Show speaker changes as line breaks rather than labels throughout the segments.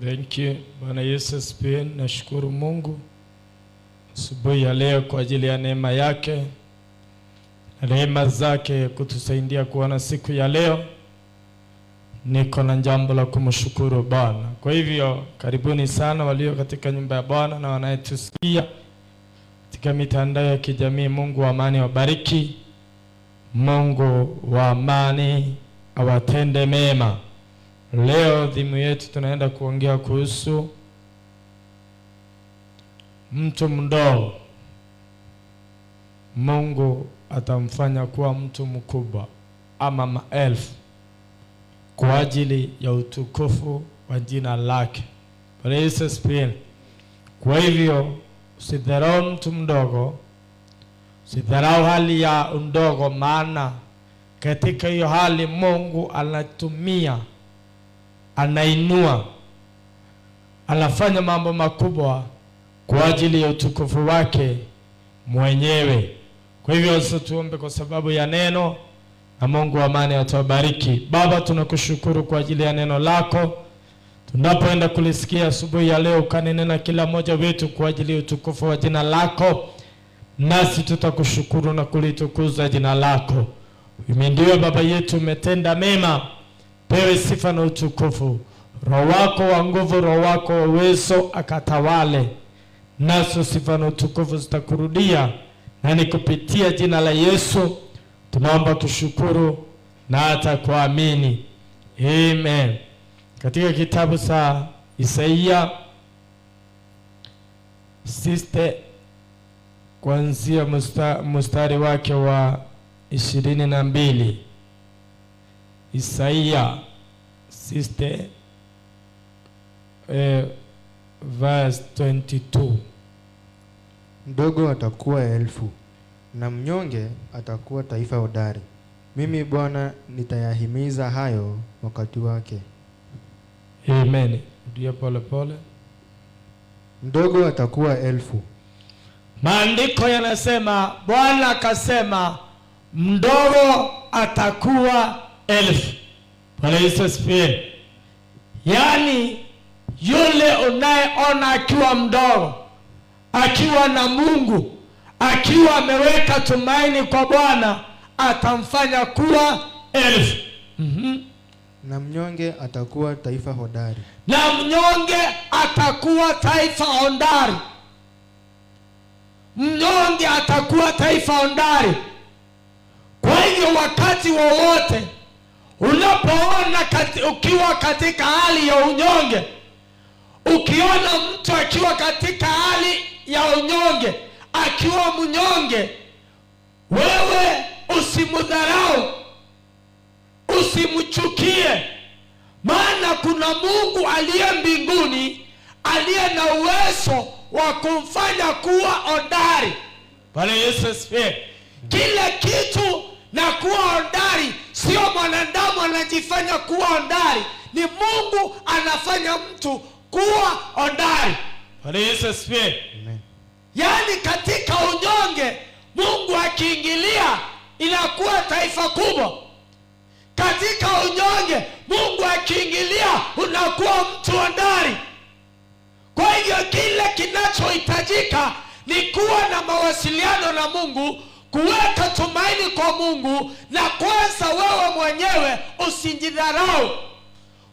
Thank you. Bwana Yesu asifiwe. Nashukuru Mungu asubuhi ya leo kwa ajili ya neema yake na rehema zake kutusaidia kuona siku ya leo. Niko na jambo la kumshukuru Bwana. Kwa hivyo karibuni sana walio katika nyumba ya Bwana na wanayetusikia katika mitandao ya kijamii. Mungu wa amani wabariki. Mungu wa amani awatende mema. Leo dhimu yetu tunaenda kuongea kuhusu mtu mdogo Mungu atamfanya kuwa mtu mkubwa ama maelfu kwa ajili ya utukufu wa jina lake. Bwana Yesu asifiwe. Kwa hivyo usidharau mtu mdogo, usidharau hali ya undogo, maana katika hiyo hali Mungu anatumia, anainua, anafanya mambo makubwa kwa ajili ya utukufu wake mwenyewe. Kwa hivyo sasa tuombe kwa sababu ya neno, na Mungu wa amani atawabariki. Baba, tunakushukuru kwa ajili ya neno lako. Tunapoenda kulisikia asubuhi ya leo, ukanena kila mmoja wetu kwa ajili ya utukufu wa jina lako, nasi tutakushukuru na kulitukuza jina lako. Mimi ndiyo Baba yetu, umetenda mema, pewe sifa na utukufu. Roho wako wa nguvu, Roho wako wa uwezo akatawale, naso sifa na utukufu zitakurudia, na ni kupitia jina la Yesu tunaomba kushukuru na hata kuamini. Amen. Katika kitabu cha Isaia 60 kuanzia mstari wake wa 22. Isaia 60 verse 22.
Mdogo atakuwa elfu na mnyonge atakuwa taifa hodari. Mimi Bwana nitayahimiza hayo wakati wake.
Amen. Ndio pole pole.
Mdogo atakuwa elfu.
Maandiko yanasema, Bwana akasema mdogo atakuwa elfu. Bwana Yesu asifiwe. Yaani yule unayeona akiwa mdogo, akiwa na Mungu, akiwa ameweka tumaini kwa Bwana, atamfanya kuwa elfu.
Na mnyonge atakuwa taifa hodari.
Na mnyonge atakuwa taifa hodari. Mnyonge atakuwa taifa hodari. Kwa hivyo wakati wowote unapoona ukiwa katika hali ya unyonge, ukiona mtu akiwa katika hali ya unyonge, akiwa mnyonge, wewe usimudharau, usimchukie, maana kuna Mungu aliye mbinguni aliye na uwezo wa kumfanya kuwa hodari. Bwana Yesu asifiwe. Kila kitu na kuwa hodari, sio mwanadamu anajifanya kuwa hodari, ni Mungu anafanya mtu kuwa hodari. Bwana Yesu asifiwe.
Amen.
Yaani katika unyonge Mungu akiingilia inakuwa taifa kubwa. Katika unyonge Mungu akiingilia unakuwa mtu hodari. Kwa hivyo kile kinachohitajika ni kuwa na mawasiliano na Mungu, kuweka tumaini kwa Mungu, na kwanza wewe mwenyewe usijidharau.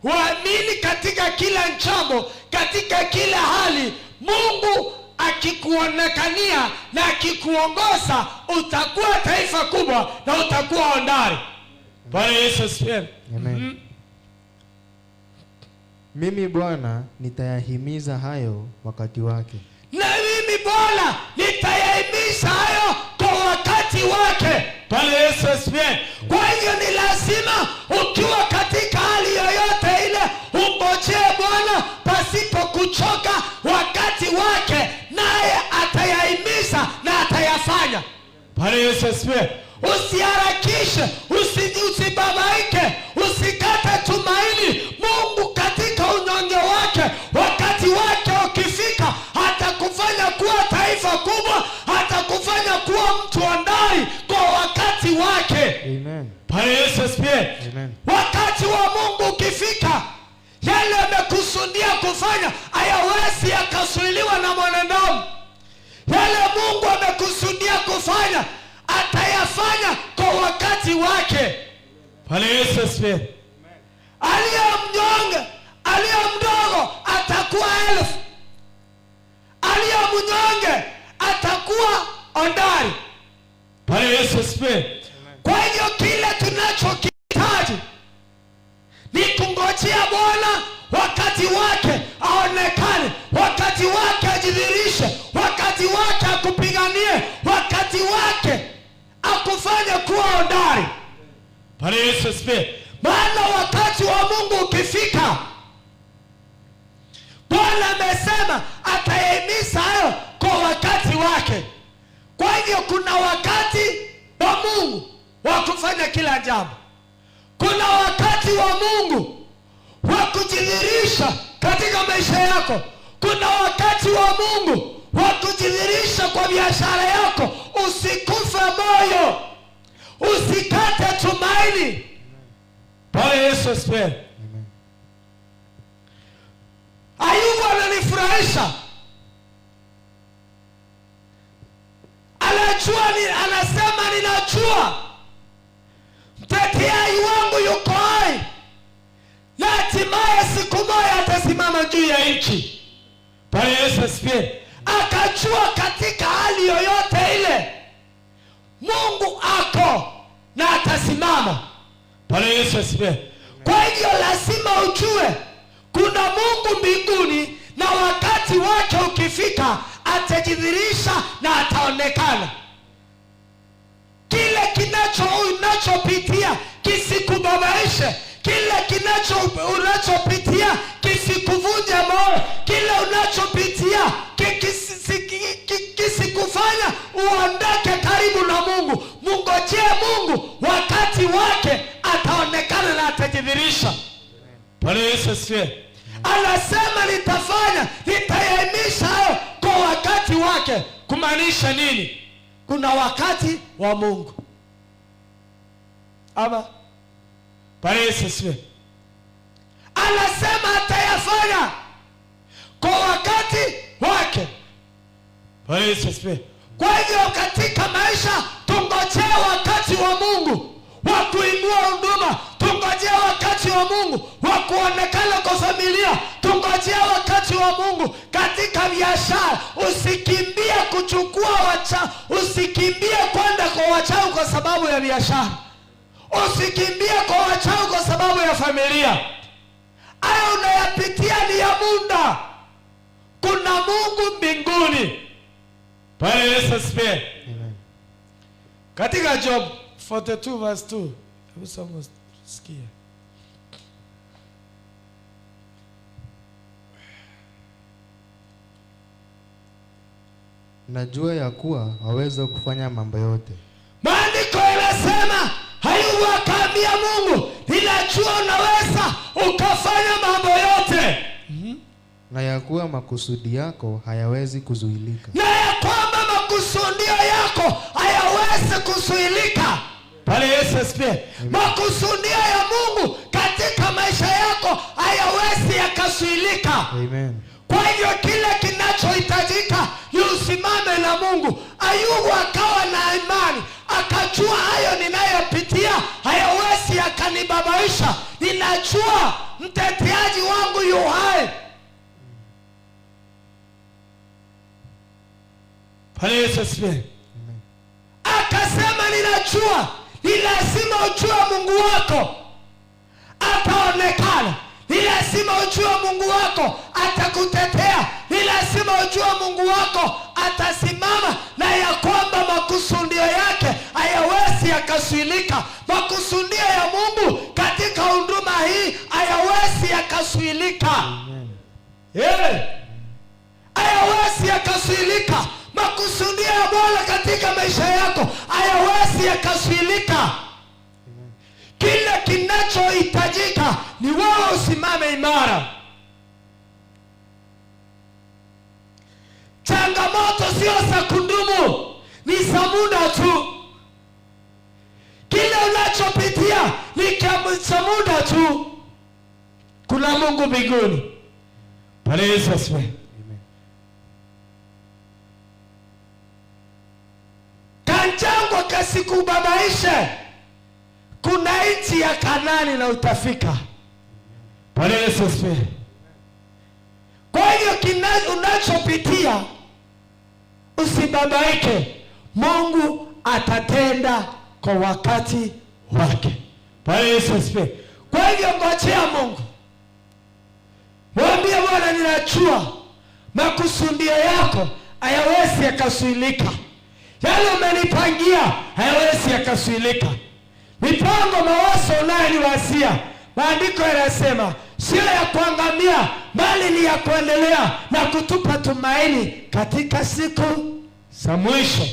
Waamini katika kila jambo, katika kila hali Mungu akikuonekania na akikuongoza, utakuwa taifa kubwa na utakuwa hodari. Bwana Yesu asifiwe.
Amen. Mimi Bwana nitayahimiza hayo wakati wake.
Na mimi Bwana nitayahimiza hayo kwa wakati wake. Bwana Yesu asifiwe. Kwa hivyo ni lazima ukiwa katika hali yoyote ile ungojee Bwana pasipo kuchoka. Wakati wake naye atayahimiza na atayafanya. Bwana Yesu asifiwe. Usiharakishe, usibabaike, usikate tumaini. Mungu katika unyonge wake, wakati wake ukifika, atakufanya kuwa taifa kubwa, atakufanya kuwa mtu hodari kwa wakati wake.
Amen.
Bwana Yesu asifiwe.
Amen.
Wakati wa Mungu ukifika, yale amekusudia kufanya kufanya hayawezi yakazuiliwa na mwanadamu. Yale Mungu amekusudia kufanya atayafanya kwa wakati wake. Bwana Yesu asifiwe. Aliye mnyonge, aliye mdogo atakuwa 1000. Aliye mnyonge atakuwa ondari. Bwana Yesu asifiwe. Kwa hivyo kile tunachokihitaji ni kungojea Bwana wakati wake aonekane, wakati wake ajidhihirishe, wakati wake akupiganie, wakati wake akufanye kuwa hodari. Bwana Yesu asifiwe. Maana wakati wa Mungu ukifika, Bwana amesema atayahimiza hayo kwa wakati wake. Kwa hivyo kuna wakati wa Mungu wa kufanya kila jambo. Kuna wakati wa Mungu wa kujidhihirisha katika maisha yako. Kuna wakati wa Mungu wa kujidhihirisha kwa biashara yako. Usikufe moyo, usikate tumaini. Bwana Yesu asifiwe. Ayubu ananifurahisha. Anasema ninajua mteteaji wangu yuko hai, na hatimaye siku moja atasimama juu ya nchi. Bwana Yesu asifiwe. Akajua katika hali yoyote ile Mungu ako na atasimama. Bwana Yesu asifiwe. Kwa hivyo lazima ujue kuna Mungu mbinguni, na wakati wake ukifika atajidhihirisha na ataonekana. Kile unachopitia kisikubabaishe. Kile unachopitia kisikuvunje moyo. Kile unachopitia kisikufanya uondoke karibu na Mungu. Mngojee Mungu, wakati wake ataonekana na atajidhihirisha. Bwana Yesu asifiwe. Anasema nitayahimiza hayo kwa wakati wake. Kumaanisha nini? Kuna wakati wa Mungu. Ama Bwana Yesu asifiwe. Anasema atayafanya kwa wakati wake. Bwana Yesu asifiwe. Kwa hivyo katika maisha tungojea wakati wa Mungu wa kuinua huduma. Tungojea wakati wa Mungu wa kuonekana kwa familia. Tungojea wakati wa Mungu katika biashara. Usikimbie kuchukua usikimbie kwenda kwa wachawi kwa sababu ya biashara. Usikimbie kwa wachawi kwa sababu ya familia. Hayo unayapitia ni ya muda. Kuna Mungu mbinguni. Bwana Yesu asifiwe. Katika Job 42 verse 2. Hebu soma sikia.
Najua ya kuwa waweza kufanya mambo yote.
Maandiko yanasema Ayubu akaambia Mungu, ninajua unaweza ukafanya mambo yote.
Na ya kuwa makusudi yako hayawezi kuzuilika.
Na ya kwamba makusudio yako hayawezi kuzuilika. Bwana Yesu asifiwe. Makusudio ya Mungu katika maisha yako hayawezi yakazuilika.
Amen.
Kwa hivyo kile kinachohitajika ni usimame na Mungu. Ayubu akawa na imani, akajua hayo ninayopitia hayawezi yakanibabaisha. Ninajua mteteaji wangu yu hai. Bwana Yesu asifiwe. Akasema ninajua, ni lazima ujue Mungu wako ataonekana. Ni lazima ujue Mungu wako atakutetea. Ni lazima ujue Mungu wako atasimama, na ya kwamba makusudio yake hayawezi yakazuilika. Makusudio ya Mungu katika huduma hii hayawezi yakazuilika. Hayawezi yakazuilika. Makusudio ya Bwana katika maisha yako hayawezi yakazuilika. Kile kinachohitajika ni wewe usimame imara. Changamoto sio za kudumu, ni za muda tu. Kile unachopitia ni cha muda tu. Kuna Mungu mbinguni. Bwana Yesu asifiwe.
Amen.
Kanjangwa kasikubabaishe. Kuna nchi ya Kanaani na utafika. Bwana Yesu asifiwe. Kwa hiyo unachopitia usibabaike. Mungu atatenda kwa wakati wake. Bwana Yesu asifiwe. Kwa hivyo ngojea Mungu. Mwambie Bwana, ninajua makusudio yako hayawezi yakasuilika. Yale umenipangia hayawezi yakasuilika. Mipango, mawazo unayoniwazia, maandiko yanasema sio ya kuangamia, bali ni ya kuendelea na kutupa tumaini katika siku za mwisho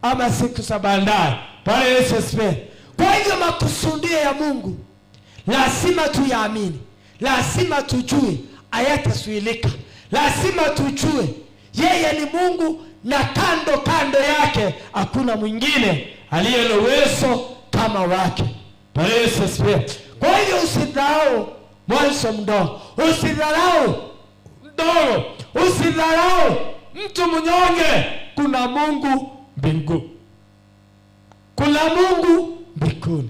ama siku za baadaye. Bwana Yesu asifiwe. Kwa hivyo makusudio ya Mungu lazima tuyaamini, lazima tujue hayatasuilika, lazima tujue yeye ni Mungu na kando yake hakuna mwingine aliye na uwezo kama wake. Bwana Yesu asifiwe. Kwa hivyo usidharau mwanzo mdogo, usidharau mtu mnyonge. Kuna Mungu mbinguni, kuna Mungu mbinguni.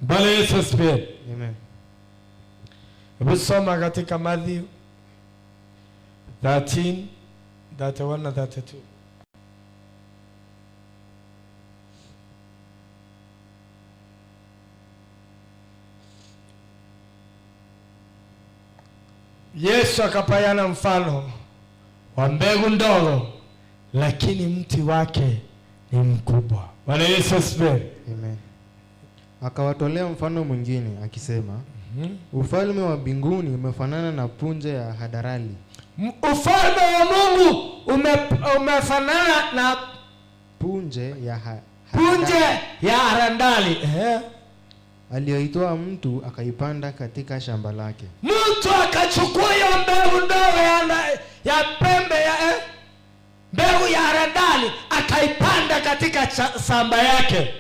Bwana Yesu asifiwe.
Amen.
Hebu soma katika Mathayo 13:31 na 32. Yesu akapayana mfano wa mbegu ndogo, lakini mti wake ni mkubwa. Bwana Yesu asifiwe.
Amen. Akawatolea mfano mwingine akisema, ufalme wa mbinguni umefanana na punje ya haradali.
Ufalme wa Mungu umefanana na punje ya haradali.
Aliyoitoa mtu akaipanda katika shamba lake.
Mtu akachukua hiyo mbegu ndogo ya pembe ya mbegu ya haradali akaipanda katika shamba yake.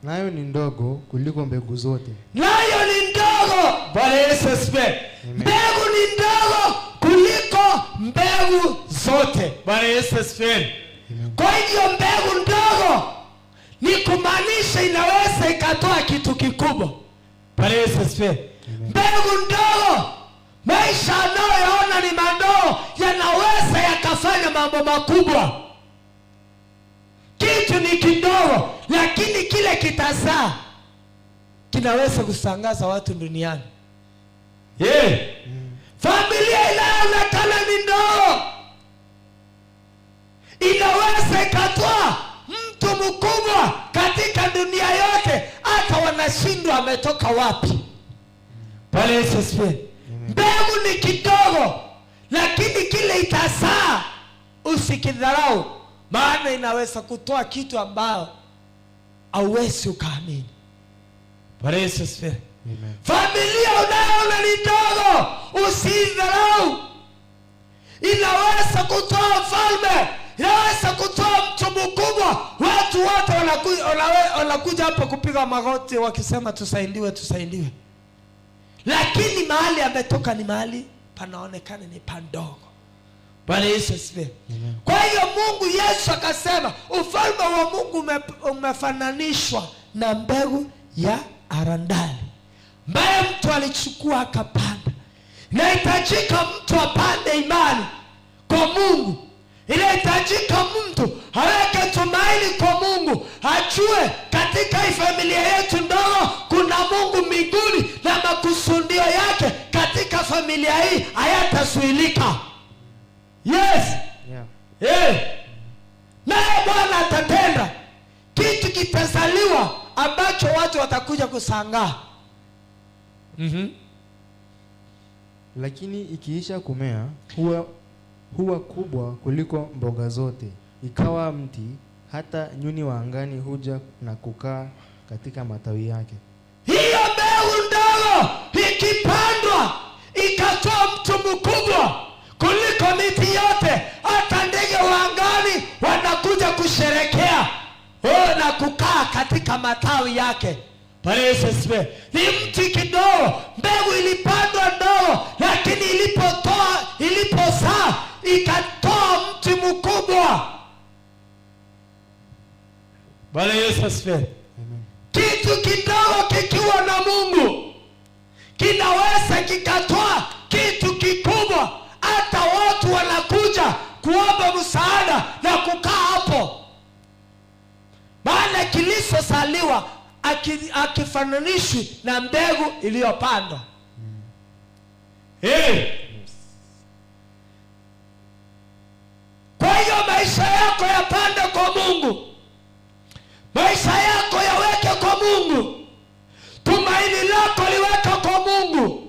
Nayo ni ndogo kuliko mbegu zote.
Nayo ni ndogo. Bwana Yesu asifiwe. Mbegu ni ndogo kuliko mbegu zote. Bwana Yesu asifiwe. Kwa hivyo mbegu ndogo ni kumaanisha inaweza ikatoa kitu kikubwa. Bwana Yesu asifiwe. Mbegu ndogo, maisha anayoyaona ni madogo, yanaweza yakafanya mambo makubwa. Kitu ni kidogo, lakini kile kitazaa kinaweza kusangaza watu duniani. Familia inayoonekana ni ndogo inaweza ikatoa mtu mkubwa katika dunia yote, hata wanashindwa ametoka wapi. Bwana Yesu asifiwe. Mbegu ni kidogo, lakini kile itazaa usikidharau, maana inaweza kutoa kitu ambao hauwezi ukaamini. Bwana Yesu asifiwe. Familia unayoona ni ndogo usidharau. Inaweza kutoa mfalme, inaweza kutoa mtu mkubwa. Watu wote wanakuja hapa kupiga magoti wakisema tusaidiwe. Lakini mahali ametoka ni mahali panaonekana ni pandogo. Bwana Yesu asifiwe. Kwa hiyo Mungu Yesu akasema ufalme wa Mungu umefananishwa na mbegu ya haradali ambaye mtu alichukua akapanda. Inahitajika mtu apande imani kwa Mungu. Inahitajika mtu aweke tumaini kwa Mungu, ajue katika hii familia yetu ndogo kuna Mungu mbinguni na makusudio yake katika familia hii hayatasuilika. Naye Bwana atatenda kitu, kitazaliwa ambacho watu watakuja kusangaa.
Lakini ikiisha kumea huwa kubwa kuliko mboga zote, ikawa mti, hata nyuni wa angani huja na kukaa katika matawi yake.
Hiyo mbegu ndogo ikipandwa ikatoa mtu mkubwa kuliko miti yote, hata ndege wa angani wanakuja kusherekea na kukaa katika matawi yake. Bwana Yesu asifiwe. Ni mti kidogo, mbegu ilipandwa ndogo, lakini ilipozaa ikatoa mti mkubwa. Bwana Yesu asifiwe. Kitu kidogo kikiwa na Mungu kinaweza kikatoa kitu kikubwa. Hata watu wanakuja kuomba msaada na kukaa hapo, maana kilichozaliwa akifananishwi na mbegu iliyopandwa. Kwa hiyo maisha yako yapande kwa Mungu, maisha yako yaweke kwa Mungu, tumaini lako liweke kwa Mungu.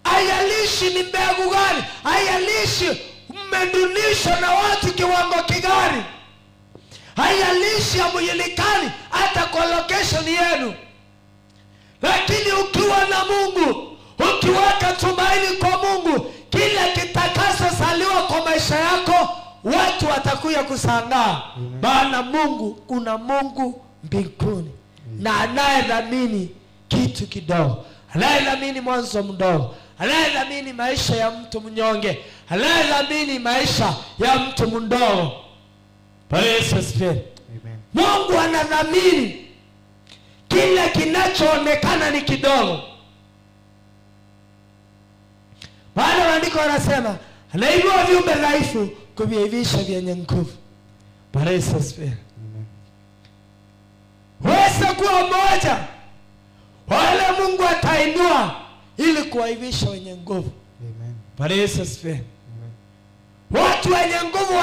Hayalishi ni mbegu gani, hayalishi mmedunishwa na watu kiwango kigani, hayalishi hamujulikani hata kwa location yenu, lakini ukiwa na Mungu, ukiweka tumaini kwa Mungu, kila kitakachozaliwa kwa maisha yako watu watakuja kusangaa. Maana Mungu, kuna Mungu mbinguni na anayedhamini kitu kidogo, anayedhamini mwanzo mdogo, anayedhamini maisha ya mtu mnyonge, anayedhamini maisha ya mtu mdogo. Bwana Yesu asifiwe. Mungu anadhamini kile kinachoonekana ni kidogo. Maana maandiko yanasema anainua viumbe dhaifu kuviivisha vyenye nguvu. Bwana Yesu asifiwe. Wewe kuwa mmoja wale Mungu atainua ili kuwaivisha wenye nguvu. Bwana Yesu asifiwe. Watu wenye nguvu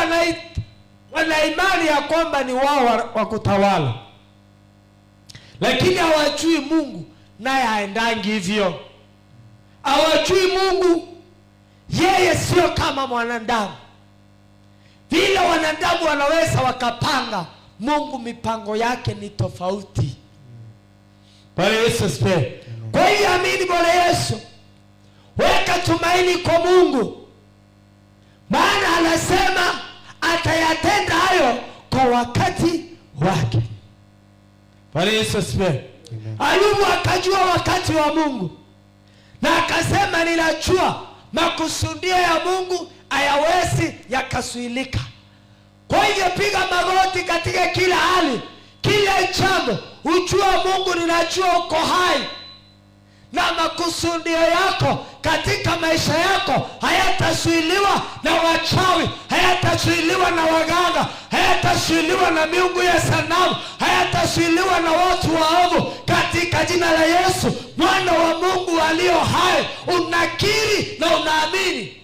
wana imani ya kwamba ni wao wa kutawala, lakini hawajui Mungu naye haendangi hivyo. Hawajui Mungu, yeye sio kama mwanadamu. Vile wanadamu wanaweza wakapanga, Mungu mipango yake ni tofauti. Bwana Yesu asifiwe. Kwa hiyo amini Bwana Yesu, weka tumaini kwa Mungu, maana anasema atayatenda hayo kwa wakati wake. Bwana Yesu asifiwe. Ayubu akajua wakati wa Mungu na akasema, ninajua makusudio ya Mungu hayawezi yakasuilika. Kwa hivyo piga magoti katika kila hali, kila jambo, ujua Mungu, ninajua uko hai na makusudio yako katika maisha yako hayatasuiliwa na wachawi, hayatasuiliwa na waganga, hayatasuiliwa na miungu ya sanamu, hayatasuiliwa na watu waovu. Katika jina la Yesu mwana wa Mungu alio hai, unakiri na unaamini,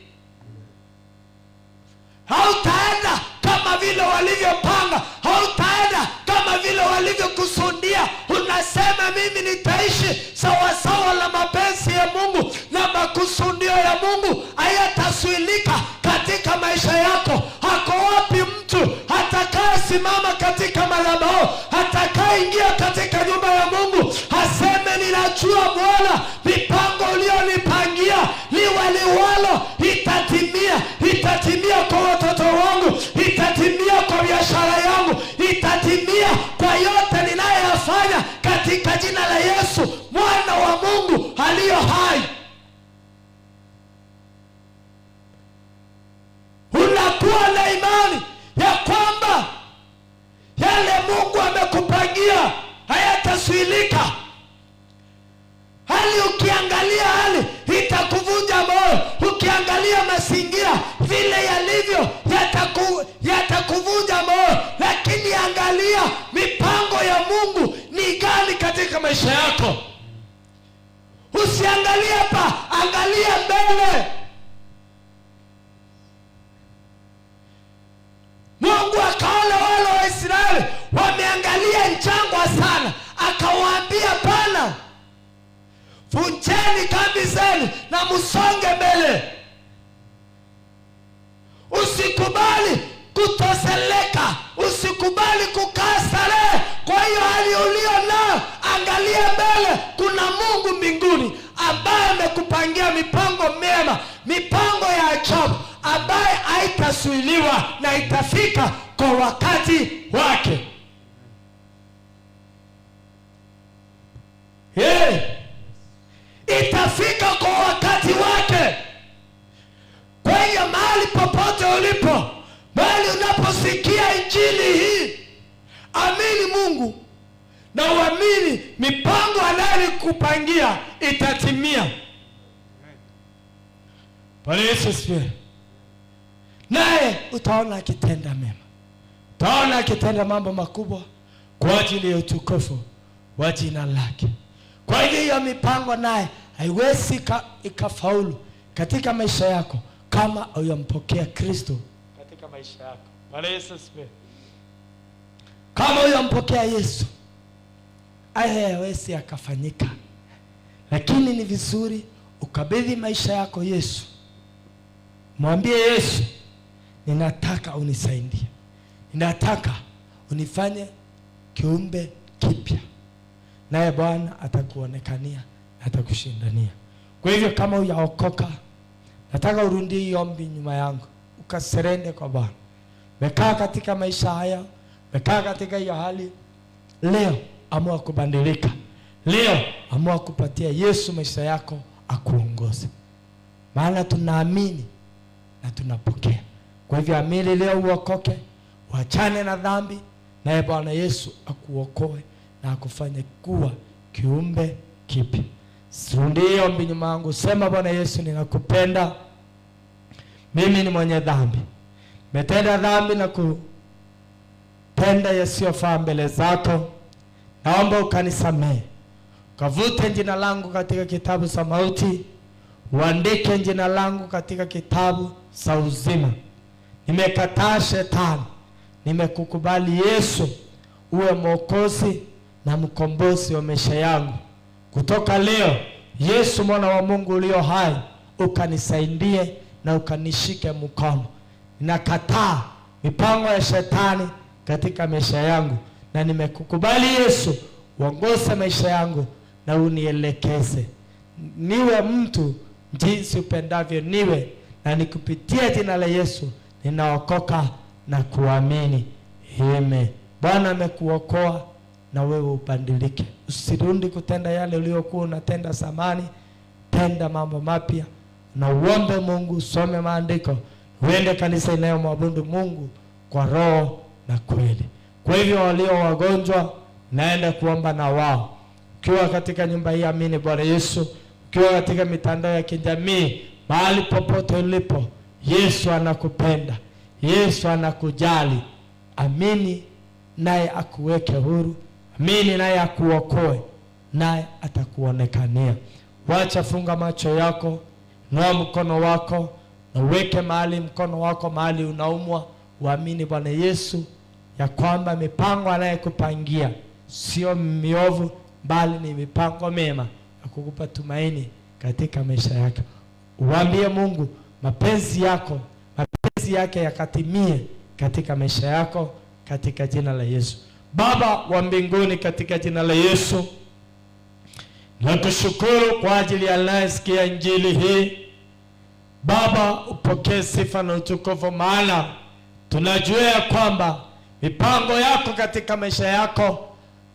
hautaenda kama vile walivyopanga, hautaenda kama vile walivyokusudia. Unasema mimi nitaishi sawa sawa na mapenzi ya Mungu, na makusudio ya Mungu hayatasuilika katika maisha yako. Hako wapi mtu atakayesimama katika madhabahu, atakayeingia katika nyumba ya Mungu aseme, ninajua Bwana mipango ulionipangia liwalo itatimia. Itatimia kwa watoto wangu, itatimia kwa biashara yangu, itatimia kwa yote ninayofanya katika jina la Yesu mwana wa Mungu aliyo hai. Unakuwa na imani ya kwamba yale Mungu amekupangia hayatasuilika. Hali ukiangalia hali itakuvunja moyo, ukiangalia mazingira vile yalivyo yatakuvunja moyo, lakini angalia mipango ya Mungu ni gani katika maisha yako. Usiangalie hapa, angalia mbele. Mungu akaona wale wa Israeli wameangalia jangwa sana, akawaambia pana, vunjeni kambi zenu na msonge mbele. Usikubali kutoseleka, usikubali kukaa starehe. Kwa hiyo hali ulio nayo, angalia mbele. Kuna Mungu mbinguni ambaye amekupangia mipango mema, mipango ya ajabu ambaye haitasuiliwa na itafika kwa wakati wake. na uamini mipango anayokupangia itatimia. Bwana Yesu asifiwe. Naye utaona akitenda mema, utaona akitenda mambo makubwa kwa ajili ya utukufu wa jina lake. Kwa hiyo mipango naye haiwezi ikafaulu katika maisha yako kama huyampokea Kristo katika maisha yako. Bwana Yesu asifiwe. Kama huyampokea Yesu, haya hayawezi yakafanyika. Lakini ni vizuri ukabidhi maisha yako Yesu. Mwambie Yesu, ninataka unisaidie, ninataka unifanye kiumbe kipya. Naye Bwana atakuonekania, atakushindania. Kwa hivyo kama hujaokoka, nataka urudie hii ombi nyuma yangu, ukaserende kwa Bwana. Mekaa katika maisha haya, mekaa katika hiyo hali, leo amua kubadilika. Leo amua kupatia Yesu maisha yako akuongoze. Maana tunaamini na tunapokea. Kwa hivyo amini leo, uokoke, uachane na dhambi, naye Bwana Yesu akuokoe na akufanye kuwa kiumbe kipya. Sirudie ombi nyuma yangu, sema: Bwana Yesu, ninakupenda. Mimi ni mwenye dhambi. Metenda dhambi na kutenda yasiyofaa mbele zako. Naomba ukanisamehe. Kavute jina langu katika kitabu cha mauti, uandike jina langu katika kitabu cha uzima. Nimekataa shetani, nimekukubali Yesu uwe mwokozi na mkombozi wa maisha yangu. Kutoka leo, Yesu mwana wa Mungu ulio hai, ukanisaidie na ukanishike mkono. Ninakataa mipango ya shetani katika maisha yangu, na nimekukubali Yesu uongoze maisha yangu na unielekeze. Niwe mtu jinsi upendavyo niwe, na nikupitia jina la Yesu ninaokoka na kuamini. Amen. Bwana amekuokoa na wewe ubadilike. Usirudi kutenda yale uliyokuwa unatenda zamani. Tenda mambo mapya na uombe Mungu, usome maandiko, uende kanisa inayomwabudu Mungu kwa roho na kweli. Kwa hivyo walio wagonjwa, naenda kuomba na wao. Ukiwa katika nyumba hii, amini Bwana Yesu. Ukiwa katika mitandao ya kijamii, mahali popote ulipo, Yesu anakupenda, Yesu anakujali. Amini naye akuweke huru, amini naye akuokoe, naye atakuonekania. Wacha funga macho yako, noa mkono wako na uweke mahali mkono wako mahali unaumwa. Uamini Bwana Yesu ya kwamba mipango anayekupangia sio miovu, bali ni mipango mema ya kukupa tumaini katika maisha yako. Uambie Mungu mapenzi yake yakatimie katika maisha yako katika jina la Yesu. Baba wa mbinguni, katika jina la Yesu, nakushukuru kwa ajili ya anayesikia injili hii. Baba, upokee sifa na utukufu, maana tunajua ya kwamba mipango yako katika maisha yako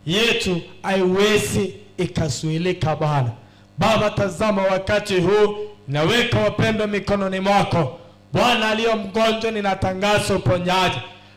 yetu haiwezi ikazuilika Bwana. Baba, tazama wakati huu, naweka wapendwa mikononi mwako Bwana. Aliyo mgonjwa, ninatangaza uponyaji.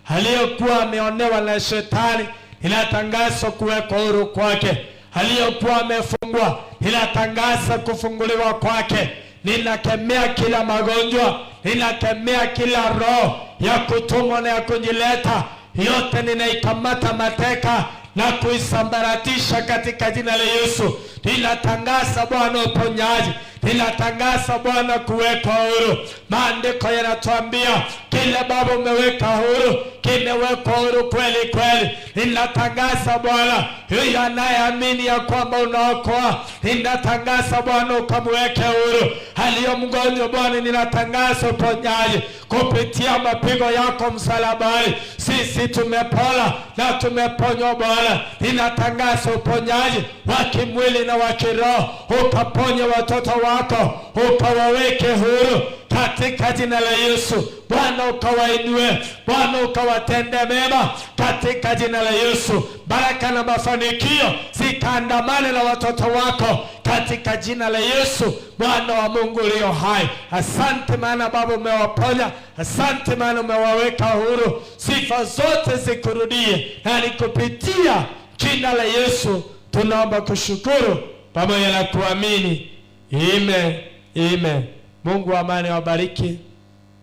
Aliyokuwa ameonewa na shetani, ninatangaza kuwekwa huru kwake. Aliyokuwa amefungwa, ninatangaza kufunguliwa kwake. Ninakemea kila magonjwa, ninakemea kila roho ya kutumwa na ya kujileta, yote ninaikamata mateka na kuisambaratisha katika jina la Yesu. Ninatangaza Bwana uponyaji, ninatangaza Bwana kuweka huru. Maandiko yanatuambia kile Baba umeweka huru kimewekwa huru kweli kweli. Ninatangaza Bwana, yeye anayeamini ya kwamba unaokoa, ninatangaza Bwana ukamweke huru. Aliyo mgonjwa Bwana, ninatangaza uponyaji kupitia mapigo yako msalabani. Sisi tumepona na tumeponywa Bwana. Ninatangaza uponyaji wa kimwili na wa kiroho, ukaponye watoto wako, ukawaweke huru katika jina la Yesu. Bwana ukawainue, Bwana ukawatende mema katika jina la Yesu. Baraka na mafanikio zikaandamane na watoto wako katika jina la Yesu. Bwana wa Mungu ulio hai, asante maana Baba umewaponya, asante maana umewaweka huru. Sifa zote zikurudie, na nikupitia jina la Yesu tunaomba kushukuru pamoja na kuamini. Amen. Amen. Mungu wa amani awabariki.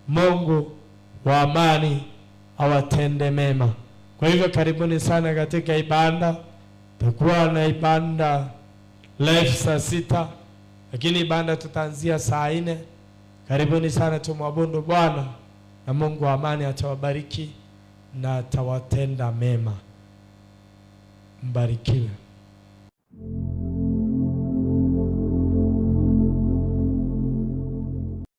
Mungu wa amani awatende mema. Kwa hivyo karibuni sana katika ibada. Tutakuwa na ibada live saa 6, lakini ibada tutaanzia saa 4. Karibuni sana tumwabudu Bwana, na Mungu wa amani atawabariki na atawatenda mema. Mbarikiwe.